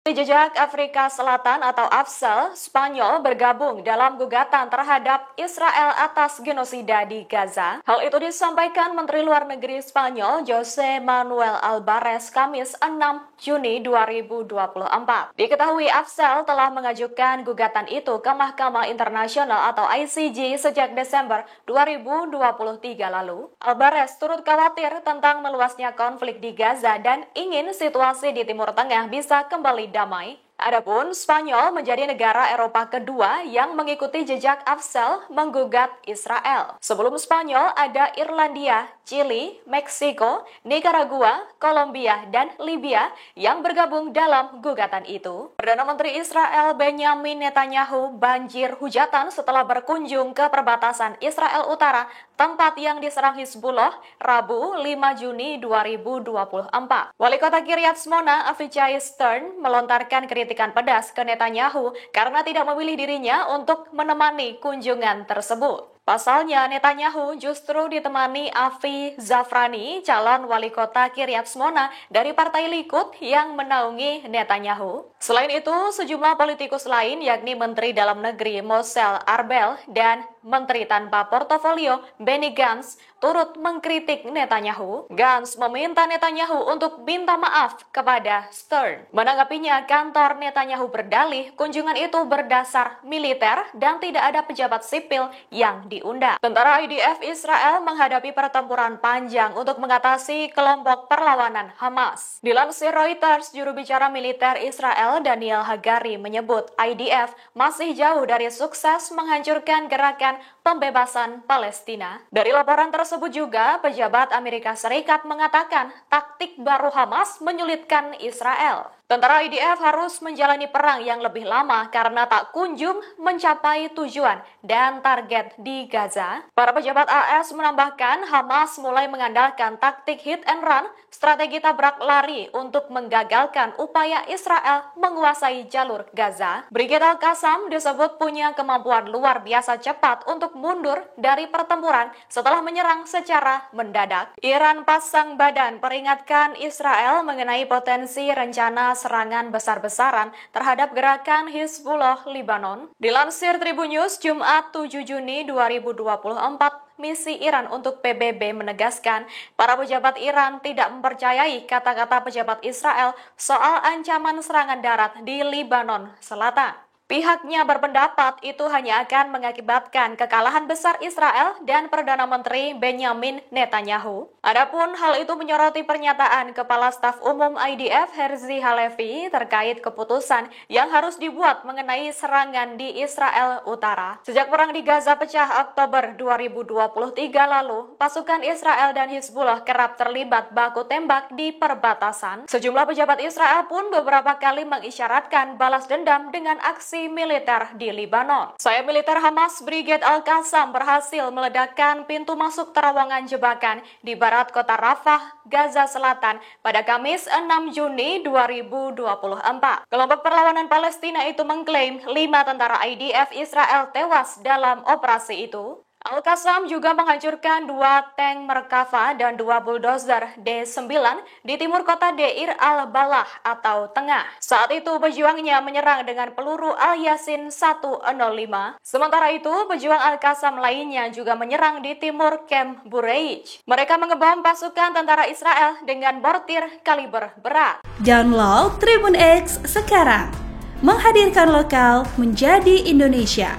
Jejak Afrika Selatan atau AFSEL, Spanyol bergabung dalam gugatan terhadap Israel atas genosida di Gaza. Hal itu disampaikan Menteri Luar Negeri Spanyol José Manuel Albares Kamis 6 Juni 2024. Diketahui AFSEL telah mengajukan gugatan itu ke Mahkamah Internasional atau ICJ sejak Desember 2023 lalu. Albares turut khawatir tentang meluasnya konflik di Gaza dan ingin situasi di Timur Tengah bisa kembali damai. Adapun Spanyol menjadi negara Eropa kedua yang mengikuti jejak AFSEL menggugat Israel. Sebelum Spanyol ada Irlandia, Chili, Meksiko, Nicaragua, Kolombia, dan Libya yang bergabung dalam gugatan itu. Perdana Menteri Israel Benyamin Netanyahu banjir hujatan setelah berkunjung ke perbatasan Israel Utara, tempat yang diserang Hizbullah, Rabu 5 Juni 2024. Wali kota Kiryat Shmona, Avichai Stern, melontarkan kritikan pedas ke Netanyahu karena tidak memilih dirinya untuk menemani kunjungan tersebut. Pasalnya, Netanyahu justru ditemani Avi Zafrani, calon wali kota Kiryat Shmona dari Partai Likud yang menaungi Netanyahu. Selain itu, sejumlah politikus lain yakni Menteri Dalam Negeri Moshe Arbel dan Menteri tanpa portofolio Benny Gantz turut mengkritik Netanyahu. Gantz meminta Netanyahu untuk minta maaf kepada Stern. Menanggapinya, kantor Netanyahu berdalih kunjungan itu berdasar militer dan tidak ada pejabat sipil yang diundang. Tentara IDF Israel menghadapi pertempuran panjang untuk mengatasi kelompok perlawanan Hamas. Dilansir Reuters, juru bicara militer Israel Daniel Hagari menyebut IDF masih jauh dari sukses menghancurkan gerakan pembebasan Palestina. Dari laporan tersebut juga, pejabat Amerika Serikat mengatakan taktik baru Hamas menyulitkan Israel. Tentara IDF harus menjalani perang yang lebih lama karena tak kunjung mencapai tujuan dan target di Gaza. Para pejabat AS menambahkan Hamas mulai mengandalkan taktik hit and run, strategi tabrak lari untuk menggagalkan upaya Israel menguasai jalur Gaza. Brigade Al-Qassam disebut punya kemampuan luar biasa cepat untuk mundur dari pertempuran setelah menyerang secara mendadak. Iran pasang badan peringatkan Israel mengenai potensi rencana serangan besar-besaran terhadap gerakan Hizbullah Lebanon. Dilansir Tribun News Jumat 7 Juni 2024, misi Iran untuk PBB menegaskan para pejabat Iran tidak mempercayai kata-kata pejabat Israel soal ancaman serangan darat di Lebanon Selatan. Pihaknya berpendapat itu hanya akan mengakibatkan kekalahan besar Israel dan Perdana Menteri Benyamin Netanyahu. Adapun hal itu menyoroti pernyataan Kepala Staf Umum IDF Herzi Halevi terkait keputusan yang harus dibuat mengenai serangan di Israel Utara. Sejak perang di Gaza pecah Oktober 2023 lalu, pasukan Israel dan Hizbullah kerap terlibat baku tembak di perbatasan. Sejumlah pejabat Israel pun beberapa kali mengisyaratkan balas dendam dengan aksi militer di Lebanon. Sayap militer Hamas Brigade Al-Qassam berhasil meledakkan pintu masuk terowongan jebakan di barat kota Rafah, Gaza Selatan pada Kamis 6 Juni 2024. Kelompok perlawanan Palestina itu mengklaim 5 tentara IDF Israel tewas dalam operasi itu. Al-Qassam juga menghancurkan 2 tank Merkava dan 2 bulldozer D9 di timur kota Deir al-Balah atau Tengah. Saat itu pejuangnya menyerang dengan peluru Al-Yasin 105. Sementara itu, pejuang Al-Qassam lainnya juga menyerang di timur Camp Bureij. Mereka mengebom pasukan tentara Israel dengan mortir kaliber berat. Download Tribun X sekarang, menghadirkan lokal menjadi Indonesia.